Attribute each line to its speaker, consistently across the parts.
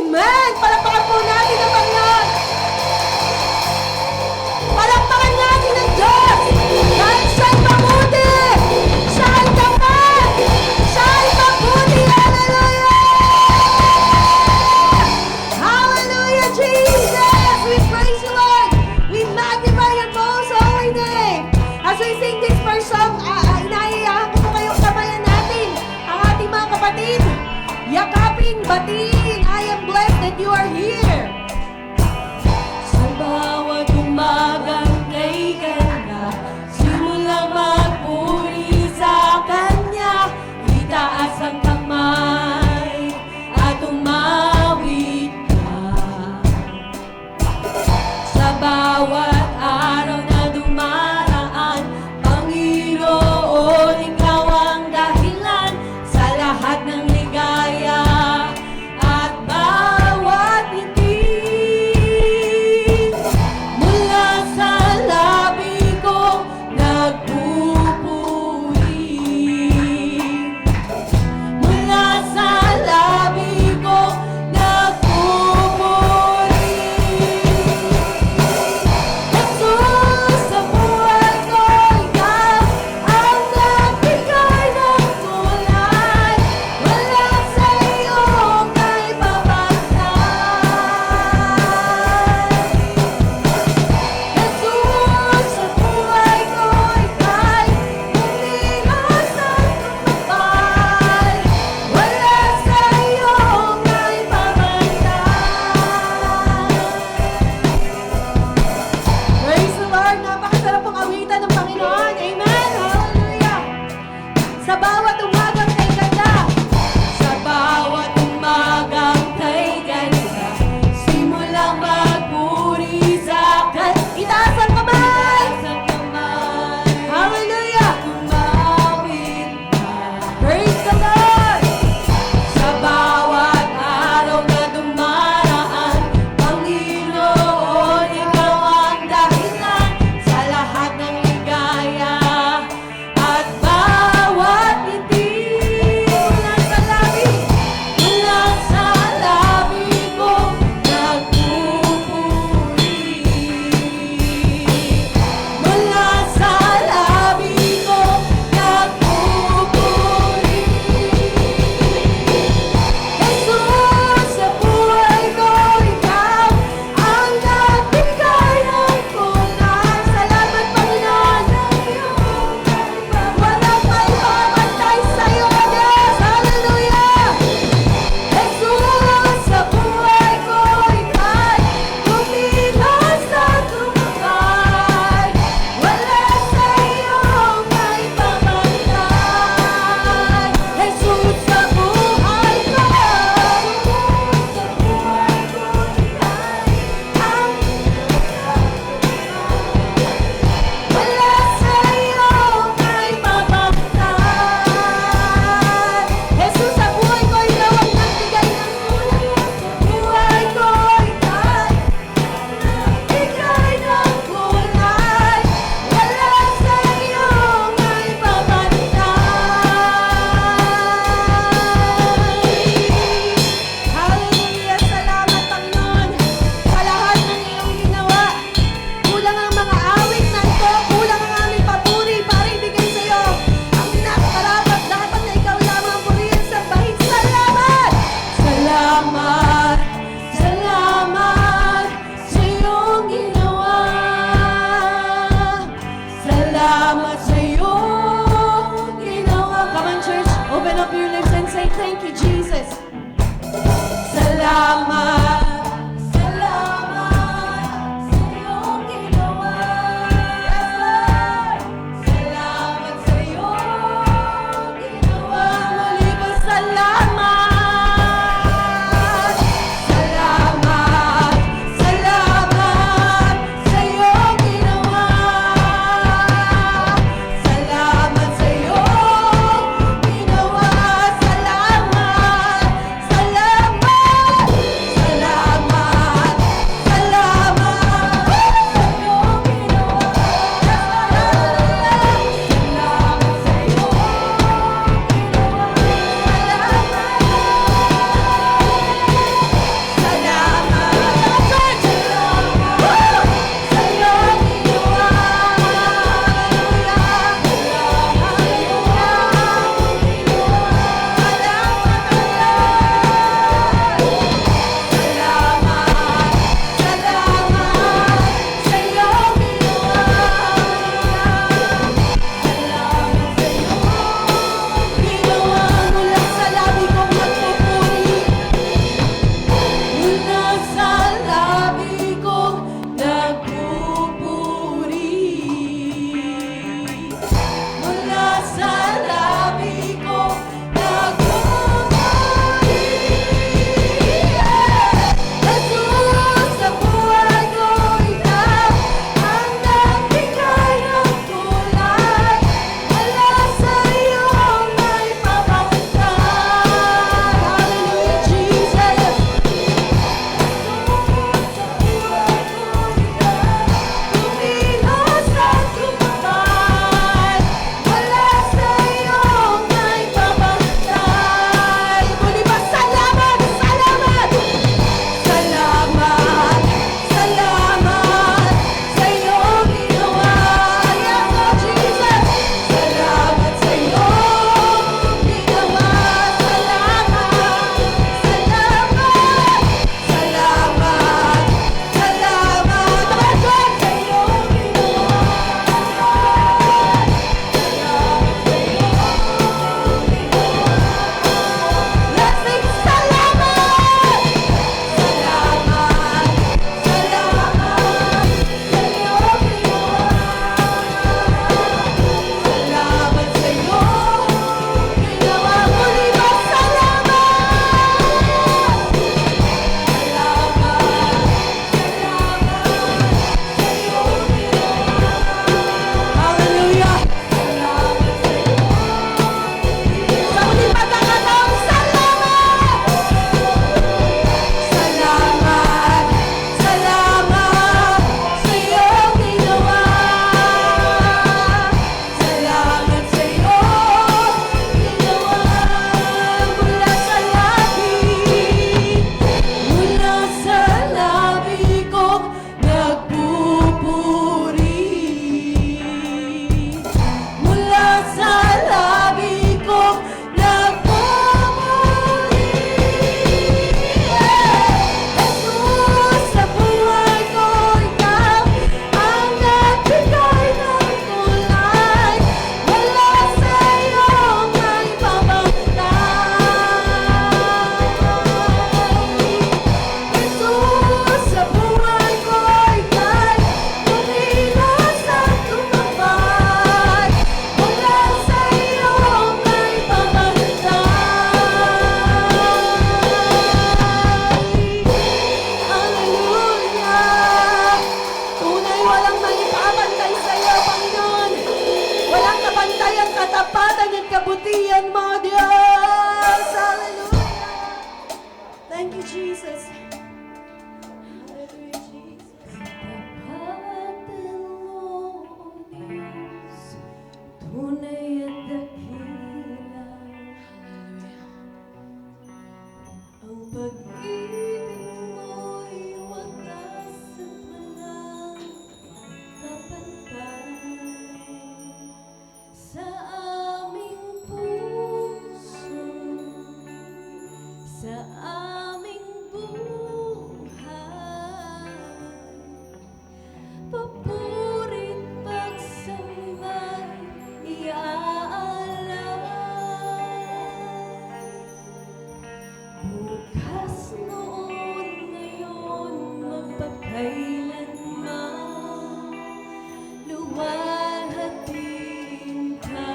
Speaker 1: Amen! Palakpakan po natin ang Panginoon. Palakpakan natin ang Diyos. Dahil siya'y mabuti. Siya'y tapat. Siya'y mabuti. Hallelujah! Hallelujah, Jesus! We praise you, Lord. We magnify your most holy name. As we sing this first song, inayayahan ko po kayong sabayan natin ang ating mga kapatid. Yakapin, batiin. I am blessed that you are here. Sa bawat umagang kay ganda, simulang magpuri sa Kanya, itaas ang kamay at umawit ka. Sa bawat araw na dumaraan, Panginoon, ikaw ang dahilan sa lahat ng ligaya at bawat ngiti. Mula sa labi ko nagpupuri. Mula sa labi ko nagpupuri. Jesus, sa buhay ko ikaw ang nagbigay ng kulay. Wala sa iyo may babagay. Jesus, sa buhay ko ika'y umilos at tumapay. Wala sa iyo may babagay. Praise the Lord! Napakasarap pong awitan ng Panginoon. Amen! Hallelujah! Sa bawat umagang kay ganda, sa bawat umagang kay ganda, simulang magpuri sa Kanya. Itaas ang kamay! Hallelujah! Tumawid ka. Praise the Lord! Sa bawat araw na dumaraan, Panginoon, ikaw ang dahilan sa lahat ng ligaya at bawat ngiti. Mula sa labi ko nagpupuri. Mula sa labi ko nagpupuri. Jesus, sa buhay ko ikaw ang nagbigay ng kulay. Salamat, Panginoon. Walang may babantay sa'yo, Diyos. Hallelujah! Jesus, sa buhay ko ika'y kumilos at tumapay. Wala sa iyo may babantay. Jesus, sa buhay ko, wala sa iyo may babantay. Jesus, sa buhay ko ikaw ang nagbigay ng kulay. Buhay ko ika'y nagbigay ng kulay. Wala sa iyo may babantay. Hallelujah! Salamat, Panginoon, sa lahat ng iyong ginawa. Kulang ang mga awit na ito, kulang ang aming papuri para ibigay sa iyo ang nakarapat dapat na ikaw lamang ang purihin sa bahid. Salamat! Salamat! Salamat sa iyong ginawa. Salamat sa iyong ginawa. Come on, church, open up your lips and say thank you, Jesus. Salamat! Salamat sa iyong ginawa. Yes, Lord! Salamat sa iyong ginawa. Muli po, salamat! Salamat! Salamat sa iyong ginawa. Salamat sa iyong ginawa. Salamat! Salamat! you, Jesus. Hallelujah, Jesus.
Speaker 2: Tapatan mo, O Diyos, tunay at dakila. Ang pag-ibig mo'y wagas at walang kapantay. Sa aming puso, sa aming buhay, papurit pagsambay iaalay. Bukas noon, ngayon, magpakailanman, luwalhatiin ka.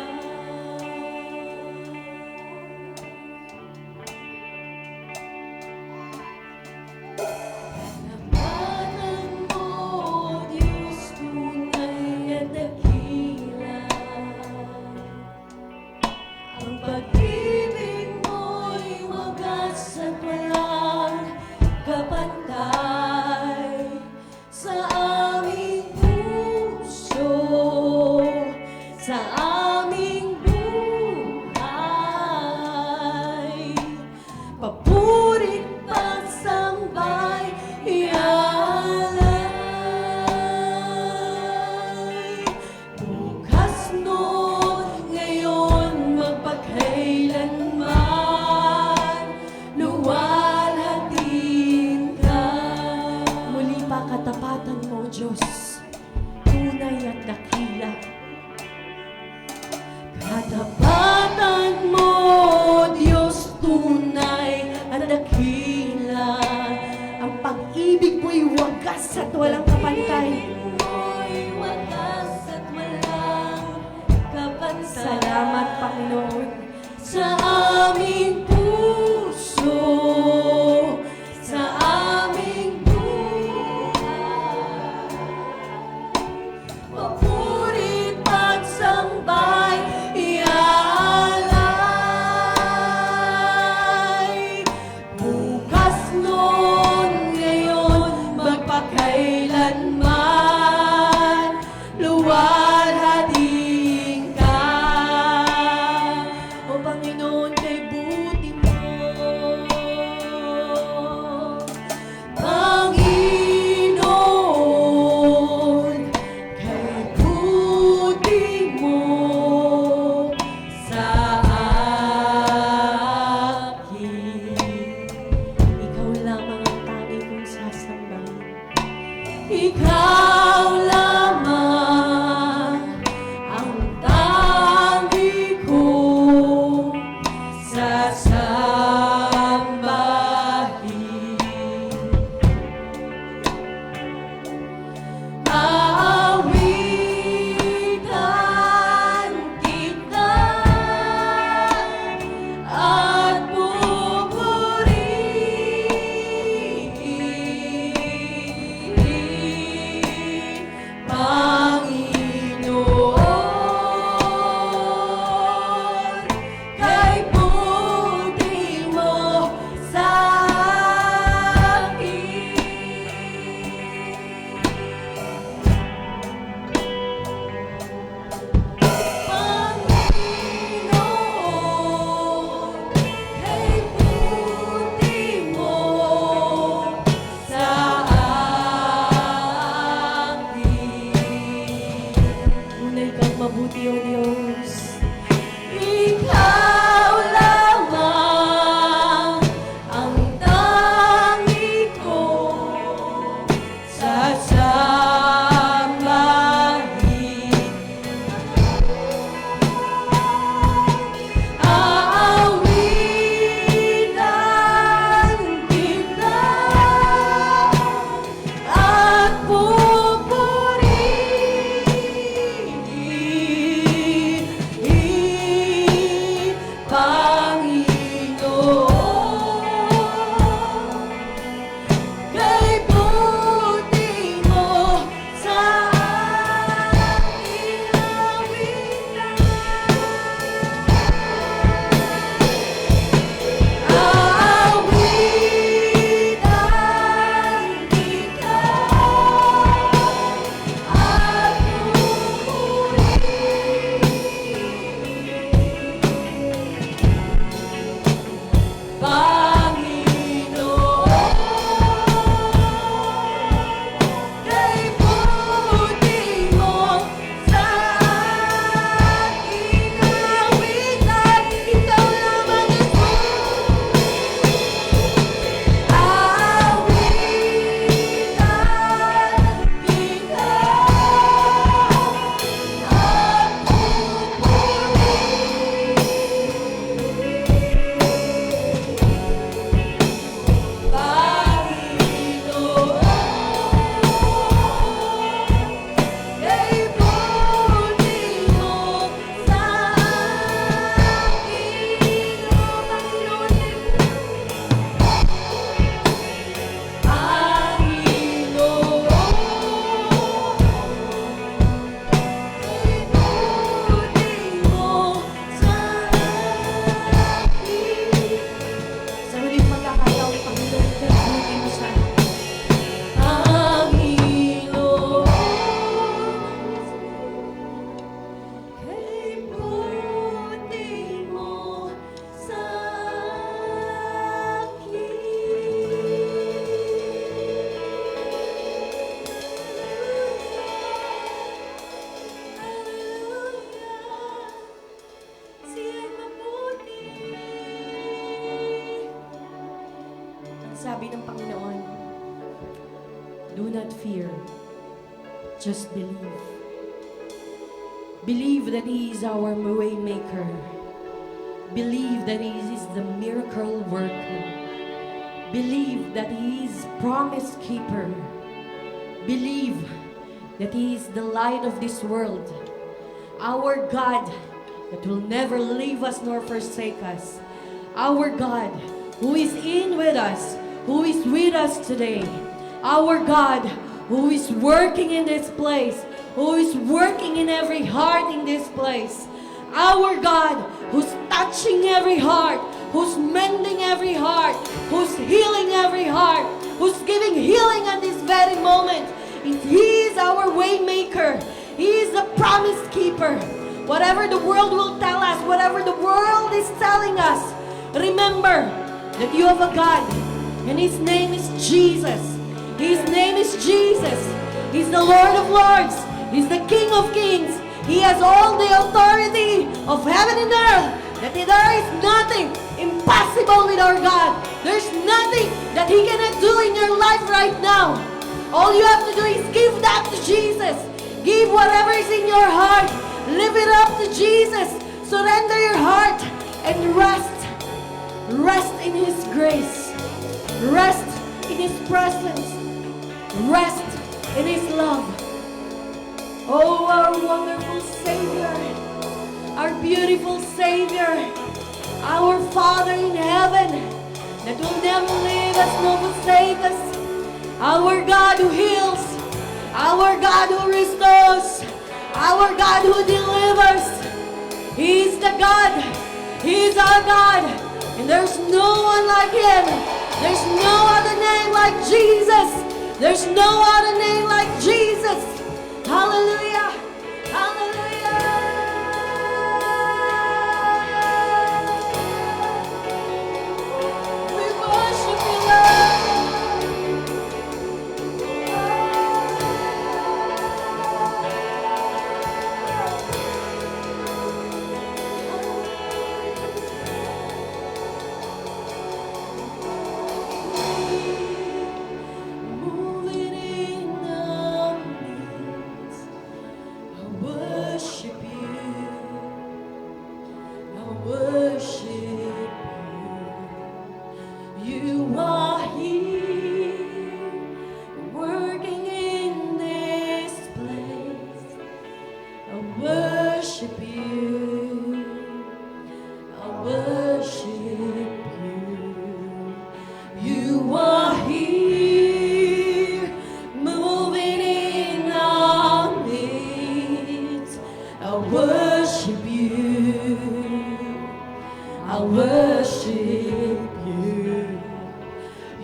Speaker 2: Labanan mo, Diyos, tunay at dakila. Ang pag-ibig mo'y wagas at walang kapantay. Sa aming puso, sa aming buhay, papurit pagsambay ialay. Bukas noon, ngayon, magpakailanman, luwalhatiin ka. Muli pa katapatan mo, Diyos, tunay at dakila. Katapatan mo, Diyos, tunay at dakila.
Speaker 1: Ang pag-ibig mo'y wagas at walang kapantay.
Speaker 2: Mo'y wagas at walang kapantay.
Speaker 1: Salamat, Panginoon.
Speaker 2: Sa aming puso, sa aming buhay, papurit pagsambay ialay. Bukas noon, ngayon, magpakailanman, luwalhatiin ka. O Panginoon, kay buti mo. Panginoon, kay buti mo sa akin. Ikaw lamang ang tangi kong sasambahin. Ikaw lamang ang tangi kong sasambahin. Aawitan kita at pupurihin Sabi ng Panginoon, do not fear, just believe. Believe that He is our way maker. Believe that He is the miracle worker. Believe that He is promise keeper. Believe that He is the light of this world. Our God that will never leave us nor forsake us. Our God who is in with us, who is with us today. Our God who is working in this place, who is working in every heart in this place. Our God who's touching every heart, who's mending every heart, who's healing every heart, who's giving healing at this very moment. He is our way maker. He is the promise keeper. Whatever the world will tell us, whatever the world is telling us, remember that you have a God, and His name is Jesus. His name is Jesus. He's the Lord of Lords. He's the King of Kings. He has all the authority of heaven and earth. That there is nothing impossible with our God. There's nothing that He cannot do in your life right now. All you have to do is give that to Jesus. Give whatever is in your heart. Live it up to Jesus. Surrender your heart and rest. Rest in His grace. Rest in His presence. Rest in His love. Oh, our wonderful Savior, our beautiful Savior, our Father in heaven, that will never leave us nor forsake us, our God who heals, our God who restores, our God who delivers. He is the God, He is our God, and there's no one like Him. There's no other name like Jesus. There's no other name like Jesus. Hallelujah! Hallelujah! We worship You, moving in the midst. Worship You. I worship You. You are here, working in this place. I worship You. I worship You. You are here, moving in our midst. I worship You. I worship You.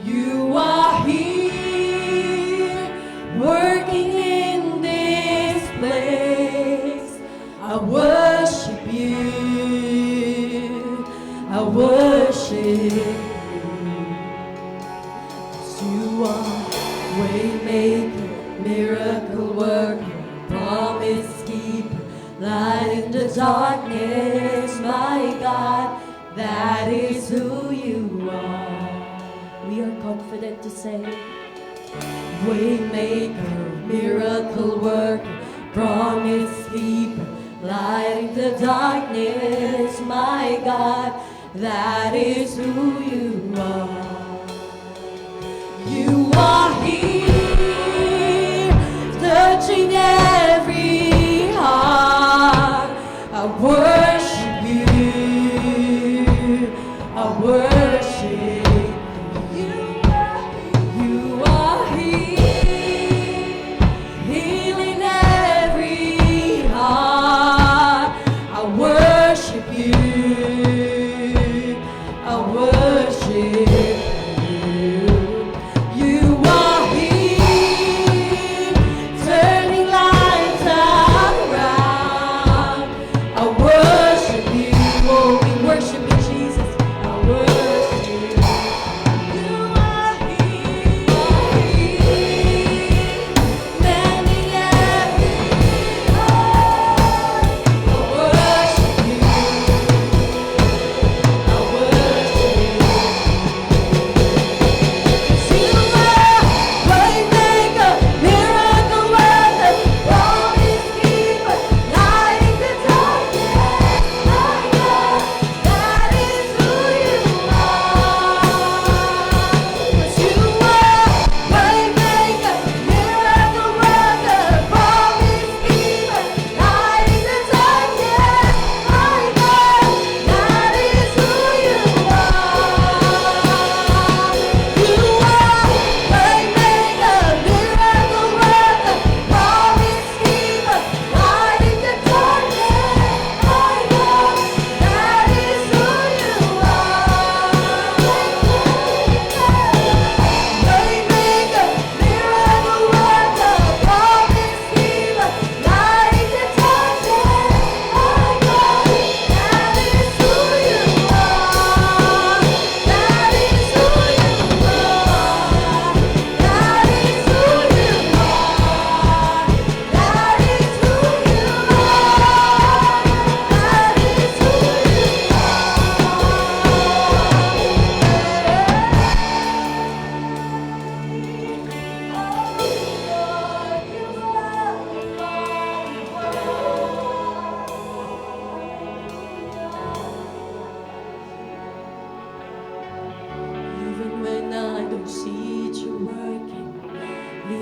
Speaker 2: You are here, working in this place. I worship You. I worship You. 'Cause You are waymaker, miracle worker, promise keeper, light in the darkness, my God, that is who You are. We are confident to say, waymaker, miracle worker, promise keeper, light in the darkness, my God, that is who You are. You are here, touching every heart. I worship You. I worship You. You are here, healing every heart. I worship You. I worship You. You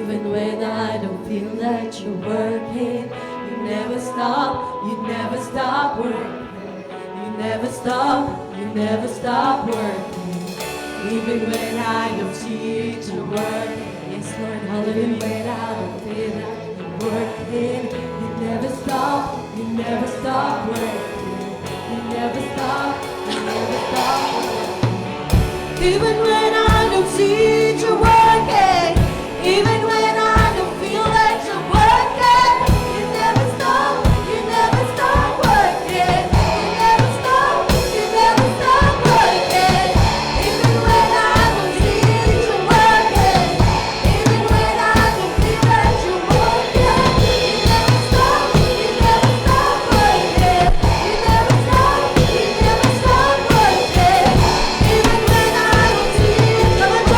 Speaker 2: Even when I don't feel that you're working, you never stop working. You never stop working. Even when I don't see it, you're working. Yes, Lord, hallelujah. Even when I don't feel that you're working, you never stop working. You never stop working. Even when I don't see it, you're working. Even when I don't feel that you're working, you never stop working. You never stop working. Even when I don't see it, you're working. Even when I don't feel that you're working, you never stop working. You never stop working. Even when I don't see it, come on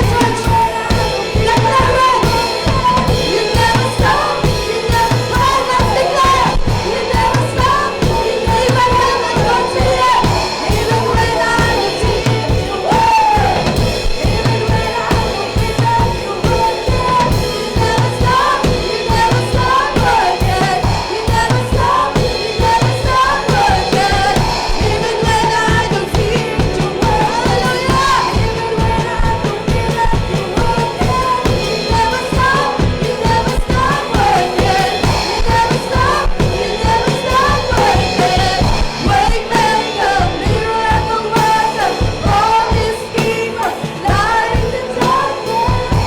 Speaker 2: church, declare it. You never stop, you never stop, let's declare. You never stop, even when I don't see it. Even when I don't see it, you're working. Even when I don't feel that you're working, you never stop working. You never stop working. Even when I don't see it, you're working. Even when I don't feel that you're working, you never stop working. You never stop working. Waymaker, miracle worker, promise keeper, light in the darkness.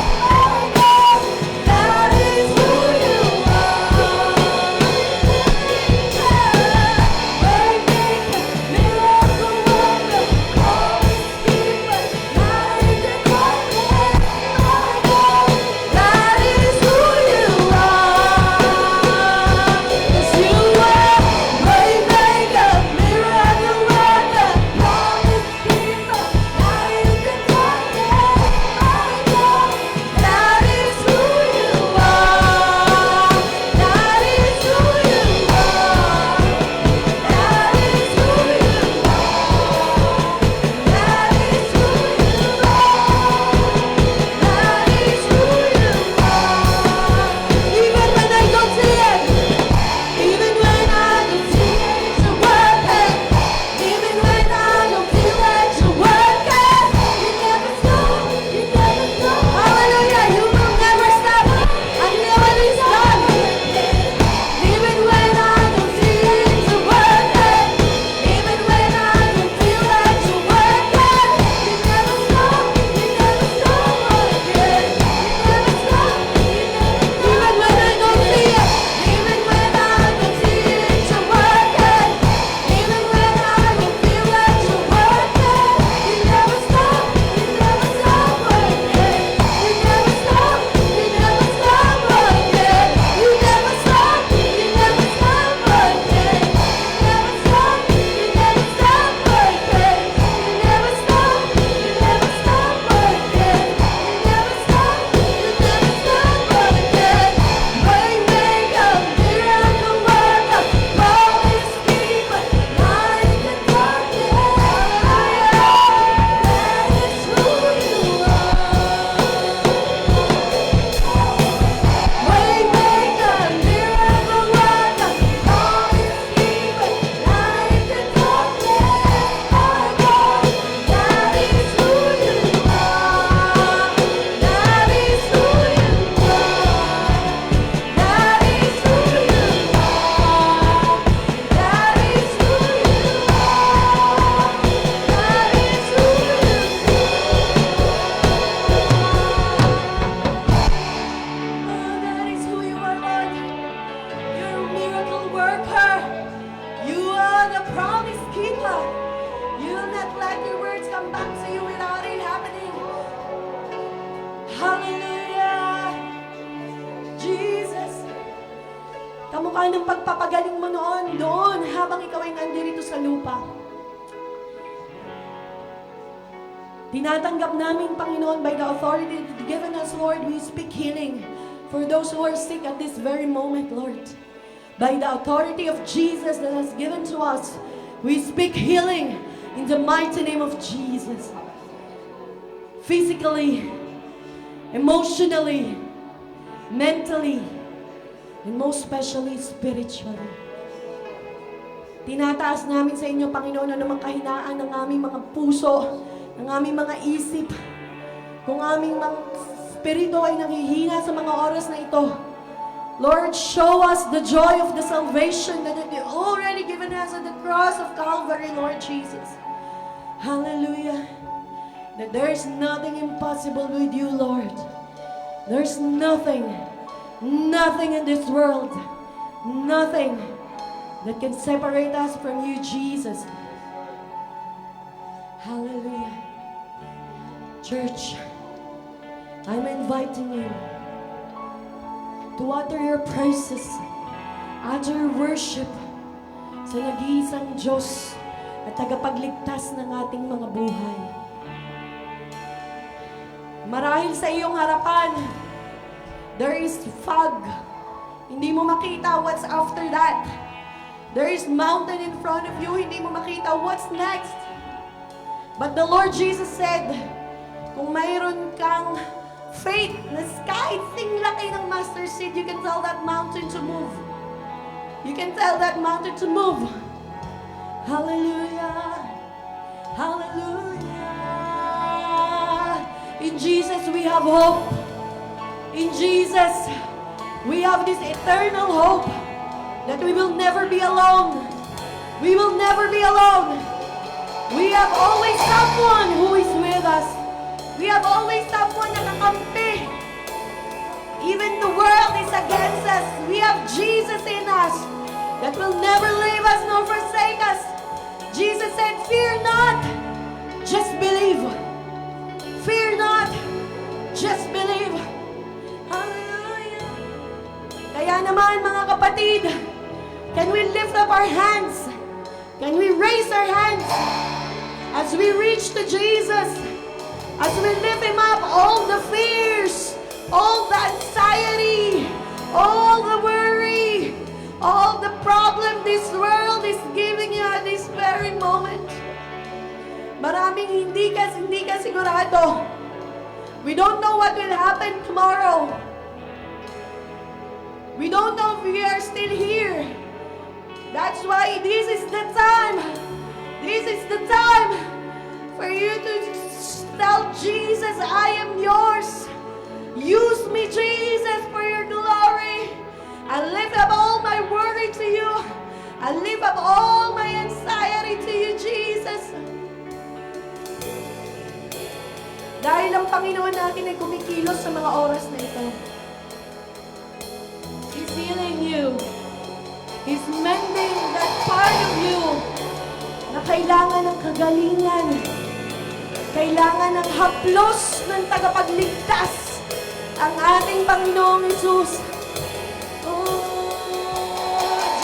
Speaker 2: That is who you are. Waymaker, miracle worker, promise keeper, light in the darkness. That is who you are. Yes, you are. Waymaker, miracle worker, promise keeper, light in the darkness. That is who you are. That is who you are. That is who you are. That is who you are. That is who you are. Even when I don't see it, even when I don't see it, you're working. Even when I don't feel that you're working, you never stop. Hallelujah, you will never stop until it is done. Even when I don't see it, you're working. Even when I don't feel that you're working, you never stop working. You never stop. Even when I don't see it, even when I don't see it, you're working. Even when I don't feel that you're working, you never stop working. You never stop working. You never stop working. You never stop working. You never stop working. You never stop working. You never stop working. You never stop working. Waymaker, miracle worker, promise keeper, light in the darkness. That is who you are. Waymaker, miracle worker, promise keeper, light in the darkness. That is who you are. That is who you are. That is who you are. That is who you are. That is who that is who you are, Lord. You're a miracle worker. You are the promise keeper. You'll not let your words come back to you without it happening. Hallelujah. Jesus. Kamukha ng pagpapagaling mo doon habang ikaw ay nandirito sa lupa. Tinatanggap namin, Panginoon, by the authority that you've given us, Lord, we speak healing for those who are sick at this very moment, Lord. By the authority of Jesus that has given to us, we speak healing in the mighty name of Jesus. Physically emotionally, mentally, and most especially spiritually. Tinataas namin sa inyo, Panginoon, na namang kahinaan ng aming mga puso, ng aming mga isip, kung aming mga spirito ay nanghihina sa mga oras na ito. Lord, show us the joy of the salvation that you already given us at the cross of Calvary, Lord Jesus. Hallelujah. That there is nothing impossible with you, Lord. There's nothing in this world, nothing that can separate us from you, Jesus. Hallelujah. Church, I'm inviting you to utter your praises, utter your worship sa nag-iisang Diyos at tagapagligtas ng ating mga buhay. Marahil sa iyong harapan, there is fog. Hindi mo makita what's after that. There is mountain in front of you, hindi mo makita what's next. But the Lord Jesus said, kung mayroon kang faith na kahit laki ng mustard seed, you can tell that mountain to move. You can tell that mountain to move. Hallelujah. Hallelujah. In Jesus we have hope. In Jesus we have this eternal hope that we will never be alone. We will never be alone. We have always someone who is with us. We have always someone na kakampi. Even the world is against us. We have Jesus in us that will never leave us nor forsake us. Jesus said, fear not, just believe. Fear not, just believe. Hallelujah. Kaya naman mga kapatid, can we lift up our hands? Can we raise our hands as we reach to Jesus? As we lift Him up, all the fears, all the anxiety, all the worry, all the problem this world is giving you at this very moment. Maraming hindi ka sigurado. We don't know what will happen tomorrow. We don't know if we are still here. That's why this is the time. This is the time for you to tell Jesus, I am yours. Use me, Jesus, for your glory. I lift up all my worry to you. I lift up all my anxiety to you, Jesus. Dahil ang Panginoon natin ay kumikilos sa mga oras na ito. He's healing you. He's mending that part of you na kailangan ng kagalingan. Kailangan ng haplos ng tagapagligtas ang ating Panginoong Hesus. Oh,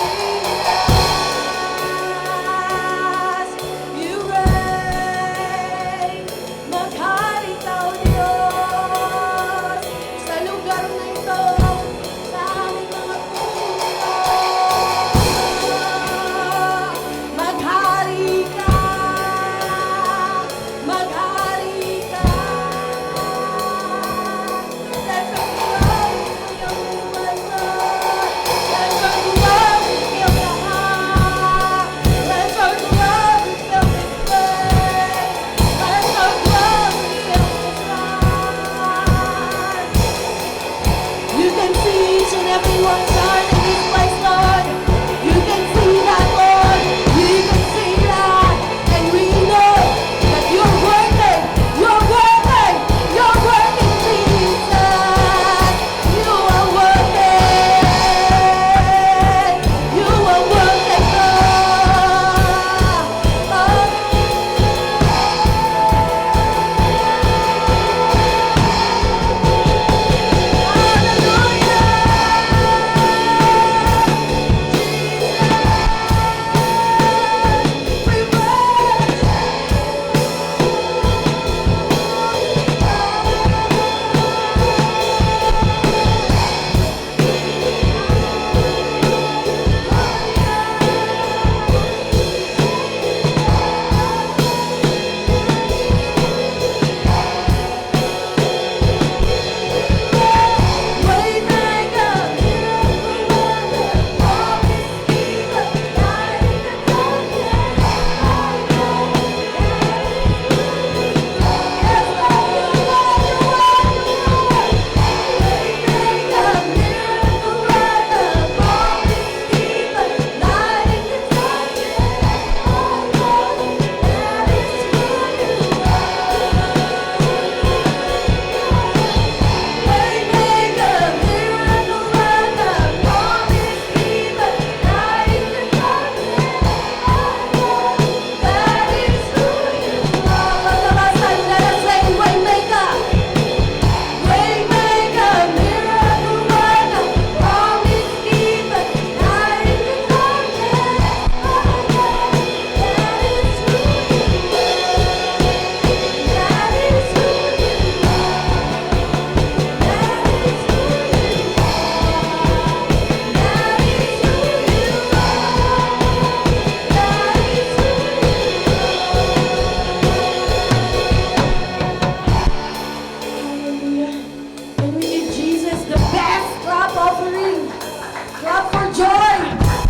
Speaker 2: Jesus, you reign. Maghari ka, O Diyos, sa lugar na ito, sa aming mga puso. Maghari ka. Maghari ka. Let your glory fill my life. Let your glory fill my heart. Let your glory fill this place. Let your glory fill this life. You can see each and every one's heart in this place, Lord. You can see that, Lord. You can see that. And we know that you're working. You're working. You're working, Jesus. You are working. You are working, Lord. Hallelujah. And we give Jesus the best clap offering. Clap for joy.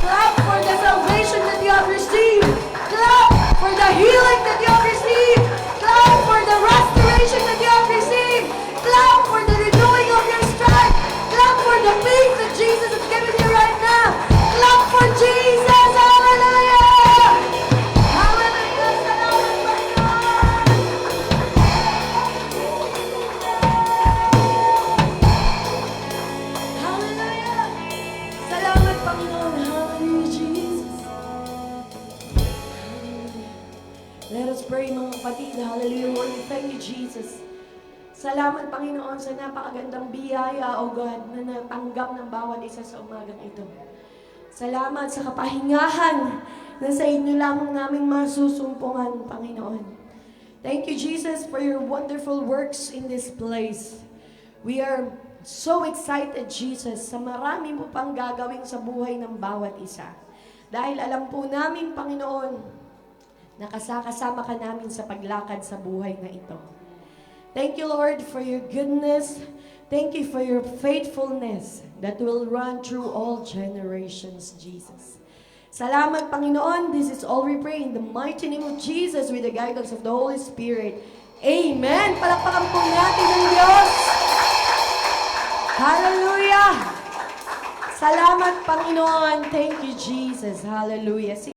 Speaker 2: Clap for the salvation that you have received. Clap for the healing that you have received. Clap for the restoration that you have received. Clap for the renewing of your strength. Clap for the peace that Jesus has given you right now. Clap for Jesus. Hallelujah! Hallelujah! Salamat, Panginoon! Hallelujah! Salamat, Panginoon. Hallelujah, Jesus. Hallelujah. Let us pray, mga kapatid. Hallelujah, Lord. We thank you, Jesus. Salamat, Panginoon, sa napakagandang biyaya, O God, na natanggap ng bawat isa sa umagang ito. Salamat sa kapahingahan na sa inyo lamang naming masusumpungan, Panginoon. Thank you, Jesus, for your wonderful works in this place. We are so excited, Jesus, sa marami mo pang gagawin sa buhay ng bawat isa. Dahil alam po namin, Panginoon, nakasama ka namin sa paglakad sa buhay na ito. Thank you, Lord, for your goodness. Thank you for your faithfulness that will run through all generations, Jesus. Salamat, Panginoon. This is all we pray in the mighty name of Jesus with the guidance of the Holy Spirit. Amen. Palakpakan po natin ang Diyos. Hallelujah. Salamat, Panginoon. Thank you, Jesus. Hallelujah.